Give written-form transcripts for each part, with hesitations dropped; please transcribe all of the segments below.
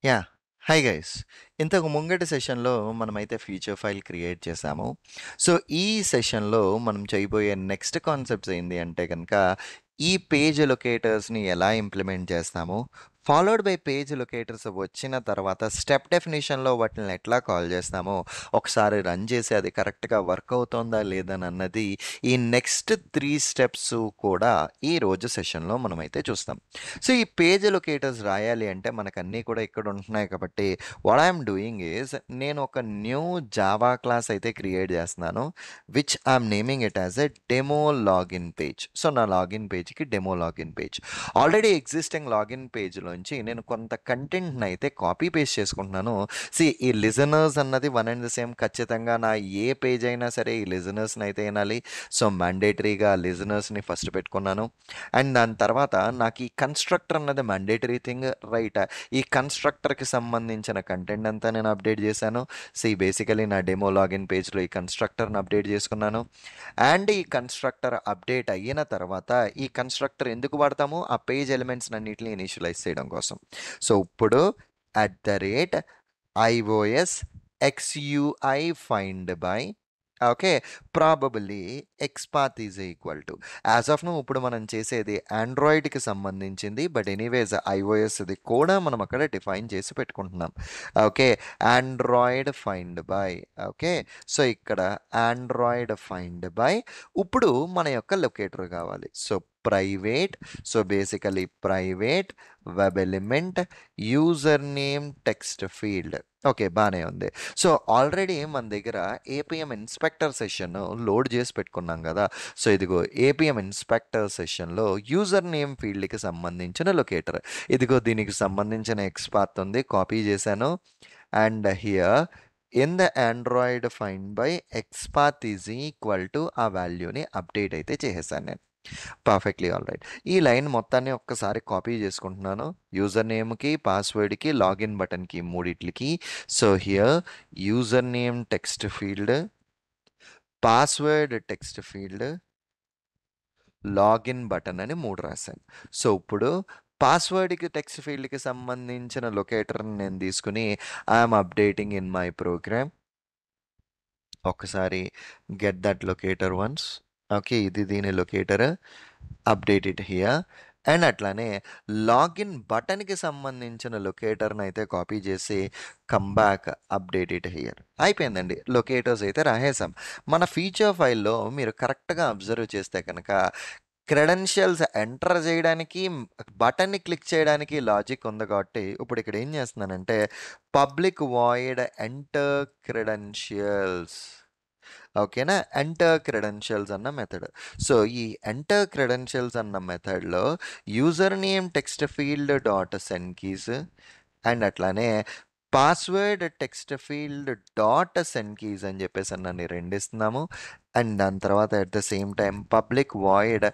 Yeah! Hi guys. ఇంతకు ముంగటి సెషన్‌లో మనమైతే ఫీచర్ ఫైల్ క్రియేట్ చేశాము. సో, ఈ సెషన్‌లో మనం చేయబోయే నెక్స్ట్ కాన్సెప్ట్స్ ఏంది అంటే గనక, ఈ పేజ్ లొకేటర్స్‌ని ఎలా ఇంప్లిమెంట్ చేస్తాము, ఫాలోడ్ బై పేజ్ లొకేటర్స్ వచ్చిన తర్వాత స్టెప్ డెఫినిషన్‌లో వాటిల్ని ఎట్లా కాల్ చేస్తామో, ఒకసారి రన్ చేసి అది కరెక్ట్‌గా వర్క్ అవుతోందా లేదనన్నది ఈ నెక్స్ట్ 3 స్టెప్స్ కూడా ఈరోజు సెషన్‌లో మనమైతే చూస్తాం. సో, ఈ పేజ్ లొకేటర్స్ రాయాలి అంటే మనకన్నీ కూడా ఇక్కడ ఉంటున్నాయి కాబట్టి వాట్ ఐయామ్ డూయింగ్ ఈజ్ నేను ఒక న్యూ జావా క్లాస్ అయితే క్రియేట్ చేస్తున్నాను. Which I'm naming it as a demo login page. So, నా లాగిన్ పేజ్‌కి demo login page. Already existing login పేజ్‌లోంచి నేను కొంత కంటెంట్‌ని అయితే కాపీ పేస్ట్ చేసుకుంటున్నాను. ఈ లిజనర్స్ అన్నది వన్ అండ్ ద సేమ్ ఖచ్చితంగా నా ఏ పేజ్ అయినా సరే ఈ లిజనర్స్‌ని అయితే వినాలి. సో, మ్యాండేటరీగా లిజనర్స్‌ని ఫస్ట్ పెట్టుకున్నాను. అండ్ దాని తర్వాత నాకు ఈ కన్‌స్ట్రక్టర్ అన్నది మ్యాండేటరీ థింగ్ రైట్. ఈ కన్‌స్ట్రక్టర్‌కి సంబంధించిన కంటెంట్ అంతా నేను అప్డేట్ చేశాను. బేసికల్లీ నా డెమో లాగిన్ పేజ్‌లో ఈ కన్‌స్ట్రక్టర్‌ని అప్డేట్ చేసుకున్నాను. అండ్ ఈ కన్‌స్ట్రక్టర్ అప్డేట్ అయిన తర్వాత ఈ కన్‌స్ట్రక్టర్ ఎందుకు వాడతాము? ఆ పేజ్ ఎలిమెంట్స్‌నన్నిటిని ఇనిషియలైజ్ చేయడం కోసం. సో, ఇప్పుడు @iOS xui find by okay. Probably XPath is equal to as of now ఇప్పుడు మనం చేసేది ఆండ్రాయిడ్‌కి సంబంధించింది. బట్ ఎనీవేస్ ఐఓఎస్‌ది కూడా మనం అక్కడ డిఫైన్ చేసి పెట్టుకుంటున్నాం. Okay. Android find by okay. So, ఇక్కడ ఆండ్రాయిడ్ ఫైండ్ బై ఇప్పుడు మన యొక్క లొకేటర్ కావాలి. So, private basically private web element user name text field. Okay. బానే ఉంది. సో, ఆల్రెడీ మన దగ్గర ఏపీఎం ఇన్స్పెక్టర్ సెషన్ లోడ్ చేసి పెట్టుకున్నాం కదా! సో, ఇదిగో ఏపీఎం ఇన్స్పెక్టర్ సెషన్‌లో యూజర్ నేమ్ ఫీల్డ్‌కి సంబంధించిన లొకేటర్. ఇదిగో దీనికి సంబంధించిన ఎక్స్‌పాత్ ఉంది. కాపీ చేశాను. And here in the Android find by XPath is equal to ఆ వాల్యూని అప్డేట్ అయితే చేసేసాను నేను. Perfectly alright. ఈ లైన్ మొత్తాన్ని ఒక్కసారి కాపీ చేసుకుంటున్నాను. యూజర్ నేమ్‌కి, పాస్‌వర్డ్‌కి, లాగిన్ బటన్‌కి మూడిట్లికి. So, here user name text field, password text field, login button అని 3 రాశాను. సో, ఇప్పుడు పాస్‌వర్డ్‌కి టెక్స్ట్ ఫీల్డ్‌కి సంబంధించిన లొకేటర్‌ని నేను తీసుకొని I'm updating in my program. ఒక్కసారి get that locator once. Okay. ఇది దీని locator. Update it here. And అట్లానే లాగిన్ బటన్‌కి సంబంధించిన లొకేటర్‌ని అయితే కాపీ చేసి come back update it here. అయిపోయిందండి. లొకేటర్స్ అయితే రాసేసాం. మన ఫీచర్ ఫైల్‌లో మీరు కరెక్ట్‌గా అబ్జర్వ్ చేస్తే కనుక క్రెడెన్షియల్స్ ఎంటర్ చేయడానికి బటన్‌ని క్లిక్ చేయడానికి లాజిక్ ఉంది కాబట్టి ఇప్పుడు ఇక్కడ ఏం చేస్తున్నానంటే పబ్లిక్ వాయిడ్ ఎంటర్ క్రెడెన్షియల్స్ ఓకేనా? ఎంటర్ క్రెడెన్షియల్స్ అన్న మెథడ్. సో, ఈ ఎంటర్ క్రెడెన్షియల్స్ అన్న మెథడ్‌లో user name text field dot send keys and అట్లానే password text field dot send keys అని చెప్పేసి రెండిస్తున్నాము. అండ్ దాని తర్వాత at the same time public void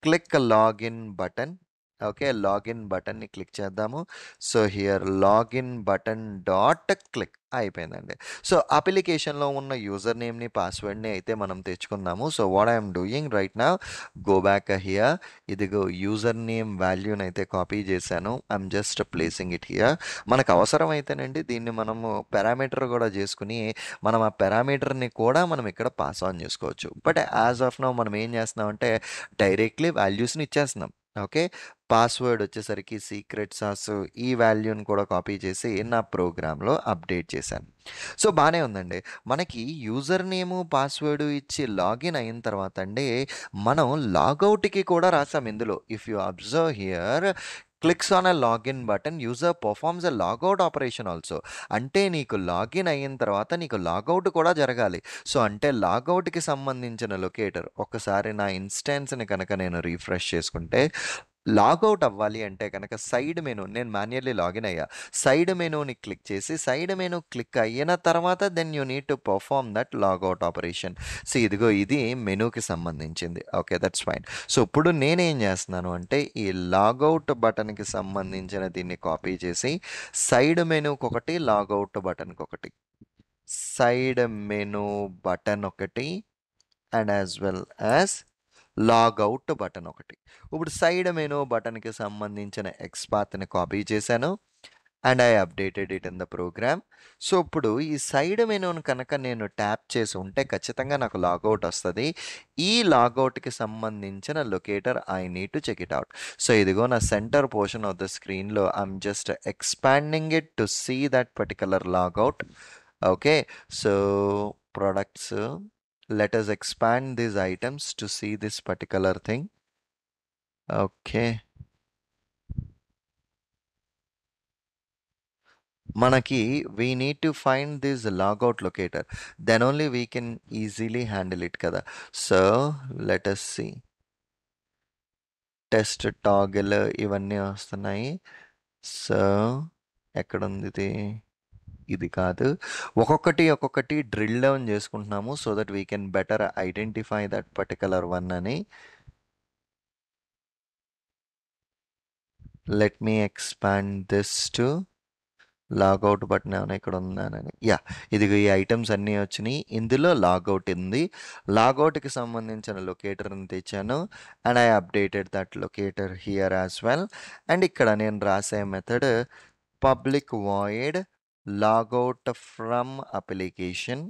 click login button. Okay. Login బటన్‌ని క్లిక్ చేద్దాము. So, here login button dot click అయిపోయిందండి. So, అప్లికేషన్‌లో ఉన్న యూజర్ నేమ్‌ని, పాస్వర్డ్‌ని అయితే మనం తెచ్చుకుందాము. So, what I am doing right now go back here. ఇదిగో యూజర్ నేమ్ వాల్యూనైతే కాపీ చేశాను. I'm just placing it here. మనకు అవసరమైతేనండి దీన్ని మనము పారామీటర్ కూడా చేసుకొని మనం ఆ పారామీటర్‌ని కూడా మనం ఇక్కడ పాస్ ఆన్ చేసుకోవచ్చు. బట్ యాస్ ఆఫ్ నౌ మనం ఏం చేస్తున్నామంటే డైరెక్ట్‌లీ వాల్యూస్‌ని ఇచ్చేస్తున్నాం. ఓకే. పాస్వర్డ్ వచ్చేసరికి సీక్రెట్ సాస్ ఈ వాల్యూని కూడా కాపీ చేసి నా ప్రోగ్రామ్‌లో అప్డేట్ చేశాను. సో, బానే ఉందండి. మనకి యూజర్ నేము, పాస్వర్డ్ ఇచ్చి లాగిన్ అయిన తర్వాత అండి మనం లాగౌట్‌కి కూడా రాసాం ఇందులో. If you observe here clicks on a login button user performs a logout operation also. అంటే నీకు లాగిన్ అయిన తర్వాత నీకు లాగౌట్ కూడా జరగాలి. సో, అంటే లాగౌట్‌కి సంబంధించిన లొకేటర్ ఒక్కసారి నా ఇన్‌స్టాన్స్‌ని కనుక నేను రిఫ్రెష్ చేసుకుంటే లాగౌట్ అవ్వాలి అంటే గనక సైడ్ మెనూ నేను మాన్యుయల్లీ లాగిన్ అయ్యా. సైడ్ మెనూని క్లిక్ చేసి సైడ్ మెనూ క్లిక్ అయిన తర్వాత then you need to perform that logout operation. ఇదిగో ఇది మెనూకి సంబంధించింది. ఓకే. That's fine. సో, ఇప్పుడు నేనేం చేస్తున్నాను అంటే ఈ లాగౌట్ బటన్‌కి సంబంధించిన దీన్ని కాపీ చేసి సైడ్ మెనూకొకటి, లాగౌట్ బటన్‌కొకటి. సైడ్ మెనూ బటన్ ఒకటి and as well as logout button ఒకటి. ఇప్పుడు సైడ్ మెనూ బటన్‌కి సంబంధించిన ఎక్స్‌పాత్‌ని కాపీ చేశాను. And I updated it in the program. So ఇప్పుడు ఈ సైడ్ మెనూను కనుక నేను ట్యాప్ చేసి ఉంటే ఖచ్చితంగా నాకు లాగౌట్ వస్తుంది. ఈ లాగౌట్కి సంబంధించిన locator I need to check it out. So ఇదిగో నా సెంటర్ పోర్షన్ ఆఫ్ ద స్క్రీన్లో I'm just expanding it to see that particular logout. Okay, so products, let us expand these items to see this particular thing. Okay, మనకి we need to find this logout locator, then only we can easily handle it కదా. So let us see, test toggle ఇవన్నీ వస్తున్నాయి. So ఎక్కడుంది ఇది? ఇది కాదు, ఒక్కొక్కటి drill down చేసుకుంటున్నాము so that we can better identify that particular one అని. Let me expand this to logout button ఏమైనా ఇక్కడ ఉందానని. యా, ఇదిగో ఈ ఐటమ్స్ అన్నీ వచ్చినాయి. ఇందులో లాగౌట్ ఉంది. లాగౌట్కి సంబంధించిన లొకేటర్ని తెచ్చాను and I updated that locator here as well. And ఇక్కడ నేను రాసే method public void logout from application.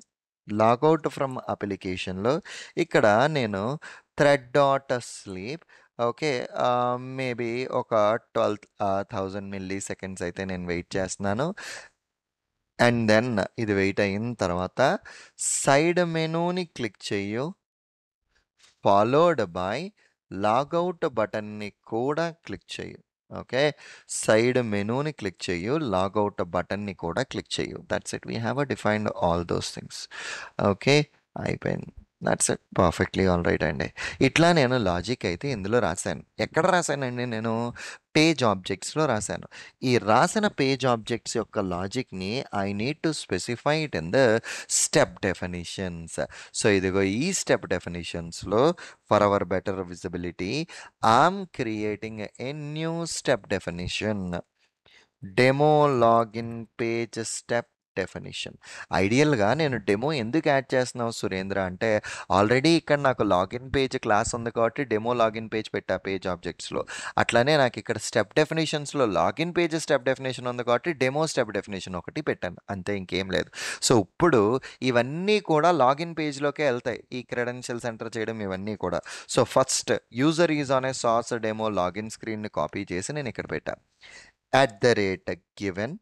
Logout from అప్లికేషన్లో ఇక్కడ నేను thread dot sleep, okay, maybe ఒక 12,000 మిల్లీ సెకండ్స్ అయితే నేను వెయిట్ చేస్తున్నాను. అండ్ దెన్ ఇది వెయిట్ అయిన తర్వాత సైడ్ మెనూని క్లిక్ చెయ్యు, ఫాలోడ్ బై లాగౌట్ బటన్ని కూడా క్లిక్ చెయ్యు. ఓకే, సైడ్ మెనూని క్లిక్ చెయ్యు, లాగౌట్ బటన్ని కూడా క్లిక్ చెయ్యు. That's it, we have defined all those things. Okay, అయిపోయింది. That's it, perfectly all right అండి. ఇట్లా నేను లాజిక్ అయితే ఇందులో రాశాను. ఎక్కడ రాశానండి? నేను పేజ్ ఆబ్జెక్ట్స్లో రాశాను. ఈ రాసిన పేజ్ ఆబ్జెక్ట్స్ యొక్క లాజిక్ని I need to specify it in the step definitions. So ఇదిగో ఈ స్టెప్ డెఫినిషన్స్లో for our better visibility I'm creating a new step definition, demo login page step definition. ఐడియల్గా నేను డెమో ఎందుకు యాడ్ చేస్తున్నావు సురేంద్ర అంటే, ఆల్రెడీ ఇక్కడ నాకు లాగిన్ పేజ్ క్లాస్ ఉంది కాబట్టి డెమో లాగిన్ పేజ్ పెట్టా పేజ్ ఆబ్జెక్ట్స్లో. అట్లానే నాకు ఇక్కడ స్టెప్ డెఫినేషన్స్లో లాగిన్ పేజ్ స్టెప్ డెఫినేషన్ ఉంది కాబట్టి డెమో స్టెప్ డెఫినేషన్ ఒకటి పెట్టాను, అంతే, ఇంకేం లేదు. సో ఇప్పుడు ఇవన్నీ కూడా లాగిన్ పేజ్లోకే వెళ్తాయి, ఈ క్రెడెన్షియల్స్ ఎంటర్ చేయడం ఇవన్నీ కూడా. So first user is on a సార్స్ డెమో లాగిన్ స్క్రీన్ని కాపీ చేసి నేను ఇక్కడ పెట్టా. @given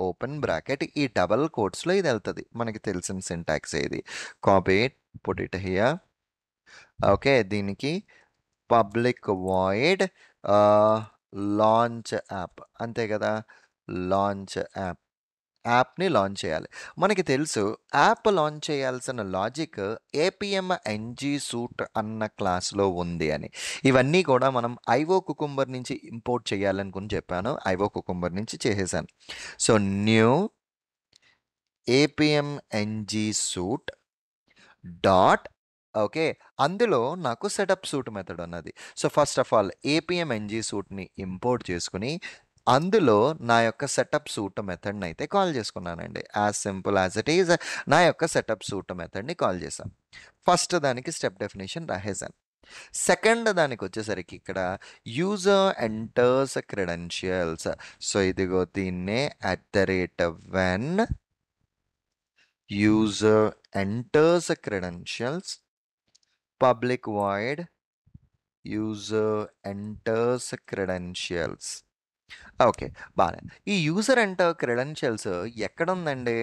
ఓపెన్ బ్రాకెట్, ఈ డబల్ కోట్స్లో ఇది వెళ్తుంది, మనకి తెలిసిన సింటాక్స్ ఇది. Copy it, put it here. Okay, దీనికి పబ్లిక్ వాయిడ్ లాంచ్ యాప్, అంతే కదా, లాంచ్ యాప్, యాప్ని లాంచ్ చేయాలి. మనకి తెలుసు యాప్ లాంచ్ చేయాల్సిన లాజిక్ ఏపీఎం ఎన్జీ సూట్ అన్న క్లాస్లో ఉంది అని. ఇవన్నీ కూడా మనం ఐవో కుకుంబర్ నుంచి ఇంపోర్ట్ చేయాలనుకుని చెప్పాను, ఐవో కుకుంబర్ నుంచి చేసేసాను. So new APM NG suite dot, okay, అందులో నాకు సెటప్ సూట్ మెథడ్ ఉన్నది. So first of all APM NG సూట్ని ఇంపోర్ట్ చేసుకుని అందులో నా యొక్క సెటప్ సూట్ మెథడ్ని అయితే కాల్ చేసుకున్నానండి. As simple as it is నా యొక్క సెటప్ సూట్ మెథడ్ని కాల్ చేశాను. ఫస్ట్ దానికి స్టెప్ డెఫినేషన్ రాసేసాను. సెకండ్ దానికి వచ్చేసరికి ఇక్కడ యూజర్ ఎంటర్స్ క్రెడెన్షియల్స్. సో ఇదిగో దీన్నే @when user enters credentials public void user enters credentials. Okay, బాగా. ఈ యూజర్ ఎంటర్ క్రెడెన్షియల్స్ ఎక్కడ ఉందండి?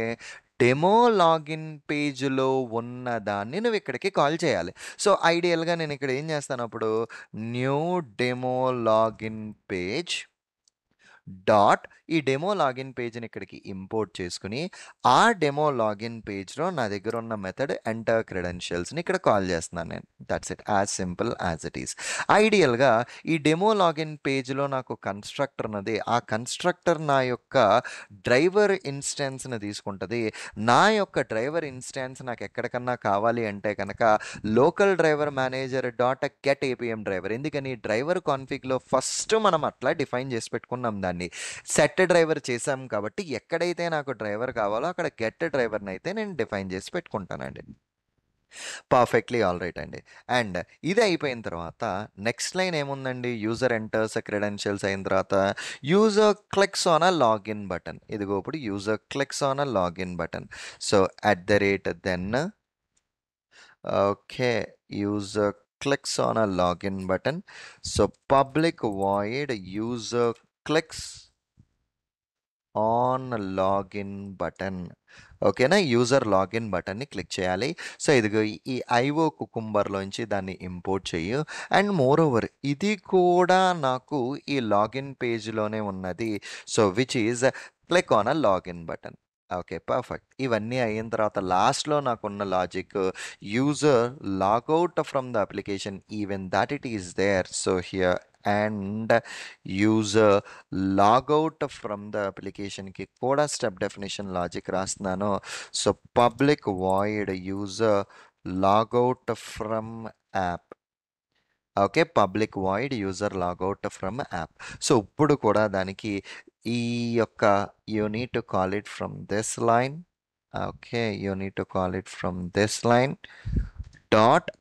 డెమో లాగిన్ పేజ్లో ఉన్నదాన్ని నువ్వు ఇక్కడికి కాల్ చేయాలి. సో ఐడియల్గా నేను ఇక్కడ ఏం చేస్తాను, అప్పుడు new demo login page dot, ఈ డెమో లాగిన్ పేజ్ని ఇక్కడికి ఇంపోర్ట్ చేసుకుని ఆ డెమో లాగిన్ పేజ్లో నా దగ్గర ఉన్న మెథడ్ ఎంటర్ క్రెడెన్షియల్స్ని ఇక్కడ కాల్ చేస్తున్నాను నేను. That's it, as simple as it is. ఐడియల్గా ఈ డెమో లాగిన్ పేజ్లో నాకు కన్స్ట్రక్టర్ ఉన్నది, ఆ కన్స్ట్రక్టర్ నా యొక్క డ్రైవర్ ఇన్స్టెన్స్ని తీసుకుంటుంది. నా యొక్క డ్రైవర్ ఇన్స్టెన్స్ నాకు ఎక్కడికన్నా కావాలి అంటే కనుక local driver manager dot get APM driver. ఎందుకని డ్రైవర్ కాన్ఫిగ్లో ఫస్ట్ మనం అట్లా డిఫైన్ చేసి పెట్టుకున్నాం దాన్ని, సెట్ డ్రైవర్ చేసాం కాబట్టి ఎక్కడైతే నాకు డ్రైవర్ కావాలో అక్కడ గెట్ డ్రైవర్ని అయితే నేను డిఫైన్ చేసి పెట్టుకుంటానండి. పర్ఫెక్ట్‌లీ ఆల్‌రైట్ అండి. అండ్ ఇది అయిపోయిన తర్వాత నెక్స్ట్ లైన్ ఏముందండి? యూజర్ ఎంటర్స్ క్రెడెన్షియల్స్ అయిన తర్వాత user clicks on a login button. ఇదిగో ఇప్పుడు user clicks on a login button. So, @ okay. User clicks on a login button. So, public void user clicks on login button. ఓకేనా? User login బటన్‌ని click చేయాలి. So, ఇదిగో ఈ IO కుకుంబర్‌లోంచి దాన్ని import చెయ్యి. And moreover ఇది కూడా నాకు ఈ లాగిన్ పేజ్‌లోనే ఉన్నది. So, which is click on a login button. Okay. Perfect. ఇవన్నీ అయిన తర్వాత లాస్ట్‌లో నాకున్న logic user logout from the application even that it is there. So, here and user logout from the అప్లికేషన్‌కి కూడా స్టెప్ డెఫినిషన్ లాజిక్ రాస్తున్నాను. So, public void user logout from app. Okay. Public void user logout from app. So, ఇప్పుడు కూడా దానికి ఈ యొక్క you need to call it from this line. Okay. You need to call it from this line dot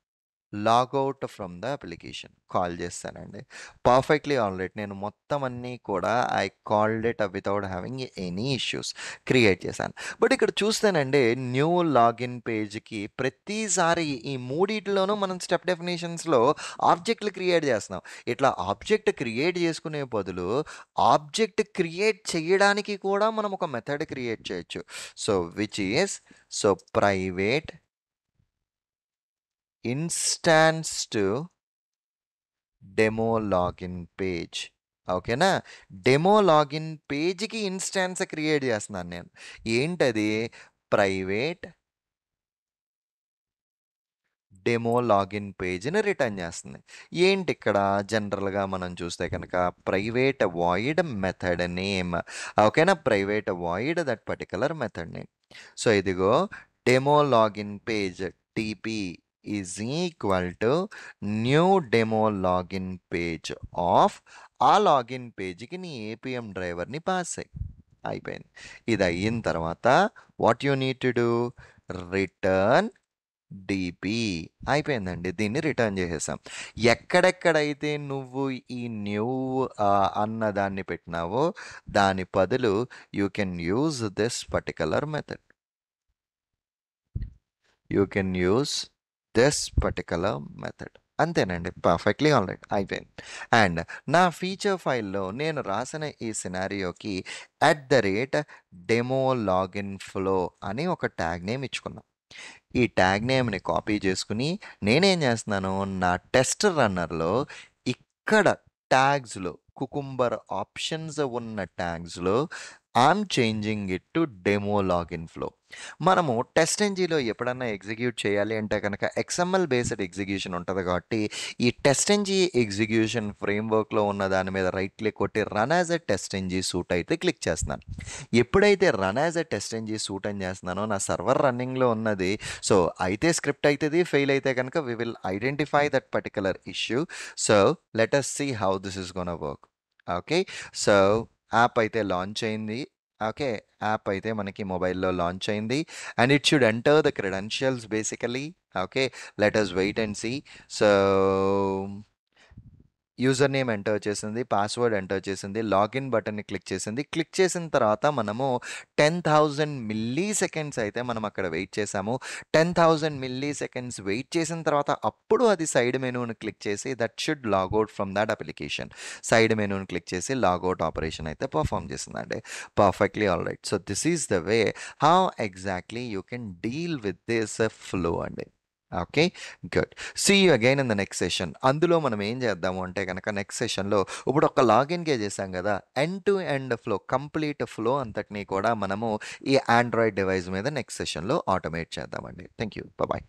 logout from the application call చేస్తానండి. Perfectly alright. నేను మొత్తం అన్నీ కూడా I called it without having any issues create చేశాను. But ఇక్కడ చూస్తేనండి new login పేజ్‌కి ప్రతిసారి ఈ మూడిట్లోనూ మనం స్టెప్ డెఫినిషన్స్‌లో ఆబ్జెక్ట్‌లు క్రియేట్ చేస్తున్నాం. ఇట్లా ఆబ్జెక్ట్ క్రియేట్ చేసుకునే బదులు ఆబ్జెక్ట్ క్రియేట్ చేయడానికి కూడా మనం ఒక మెథడ్ క్రియేట్ చేయొచ్చు. So, which is private instance to demo login page. ఓకేనా? డెమో లాగిన్ పేజ్‌కి ఇన్స్టాన్స్ క్రియేట్ చేస్తున్నాను నేను. ఏంటది? ప్రైవేట్ డెమో లాగిన్ పేజ్‌ని రిటర్న్ చేస్తుంది. ఏంటిక్కడ జనరల్‌గా మనం చూస్తే కనుక ప్రైవేట్ వాయిడ్ మెథడ్ నేమ్. ఓకేనా? Private void that particular method name. So, ఇదిగో demo login page TP is equal to new demo login page of ఆ లాగిన్ పేజ్‌కి నీ ఏపీఎం డ్రైవర్‌ని పాస్ చెయి. అయిపోయింది. ఇది అయిన తర్వాత what you need to do? Return DP. అయిపోయిందండి. దీన్ని రిటర్న్ చేసేసాం. ఎక్కడెక్కడైతే నువ్వు ఈ న్యూ అన్న దాన్ని పెట్టినావో దాని బదులు you can use this particular method. You can use this particular method. అంతేనండి. Perfectly alright. అయిపోయింది. అండ్ నా ఫీచర్ ఫైల్‌లో నేను రాసిన ఈ సినారియోకి @డెమో లాగిన్ ఫ్లో అని ఒక ట్యాగ్ నేమ్ ఇచ్చుకున్నా. ఈ ట్యాగ్ నేమ్‌ని కాపీ చేసుకొని నేనేం చేస్తున్నాను, నా టెస్ట్ రన్నర్‌లో ఇక్కడ ట్యాగ్స్‌లో కుకుంబర్ ఆప్షన్స్ ఉన్న ట్యాగ్స్‌లో I'm changing it to demo login flow. మనము టెస్ట్ ఎన్‌జీలో ఎప్పుడన్నా ఎగ్జిక్యూట్ చేయాలి అంటే కనుక ఎక్స్ఎంఎల్ బేస్డ్ ఎగ్జిక్యూషన్ ఉంటది కాబట్టి ఈ టెస్ట్ ఎన్‌జీ ఎగ్జిక్యూషన్ ఫ్రేమ్‌వర్క్‌లో ఉన్న దాని మీద రైట్ క్లిక్ కొట్టి run as a TestNG suite అయితే క్లిక్ చేస్తున్నాను. ఎప్పుడైతే run as a TestNG suite అని చేస్తున్నానో నా సర్వర్ రన్నింగ్‌లో ఉన్నది. సో, అయితే స్క్రిప్ట్ అయితది. ఫెయిల్ అయితే కనుక we will identify that particular issue. So, let us see how this is gonna work. Okay. So, app అయితే లాంచ్ అయింది. ఓకే. యాప్ అయితే మనకి మొబైల్‌లో లాంచ్ అయింది. And it should enter the credentials basically. Okay. Let us wait and see. So, user name enter చేసింది. Password enter చేసింది. Login బటన్‌ని click చేసింది. క్లిక్ చేసిన తర్వాత మనము 10,000 మిల్లీ సెకండ్స్ అయితే మనం అక్కడ వెయిట్ చేసాము. 10,000 మిల్లీ సెకండ్స్ వెయిట్ చేసిన తర్వాత అప్పుడు అది సైడ్ మెనూని క్లిక్ చేసి that should logout from that application. Side మెనూని క్లిక్ చేసి లాగౌట్ ఆపరేషన్ అయితే పర్ఫార్మ్ చేసిందండి. Perfectly alright. So, this is the way how exactly you can deal with this flow అండి. Okay. Good. See you again in the next session. అందులో మనం ఏం చేద్దాము అంటే గనక నెక్స్ట్ సెషన్‌లో ఇప్పుడు ఒక లాగిన్‌కే చేసాం గదా! End to end flow complete flow అంతటిని కూడా మనము ఈ ఆండ్రాయిడ్ డివైస్ మీద నెక్స్ట్ సెషన్‌లో ఆటోమేట్ చేద్దామండి. Thank you. బాయ్.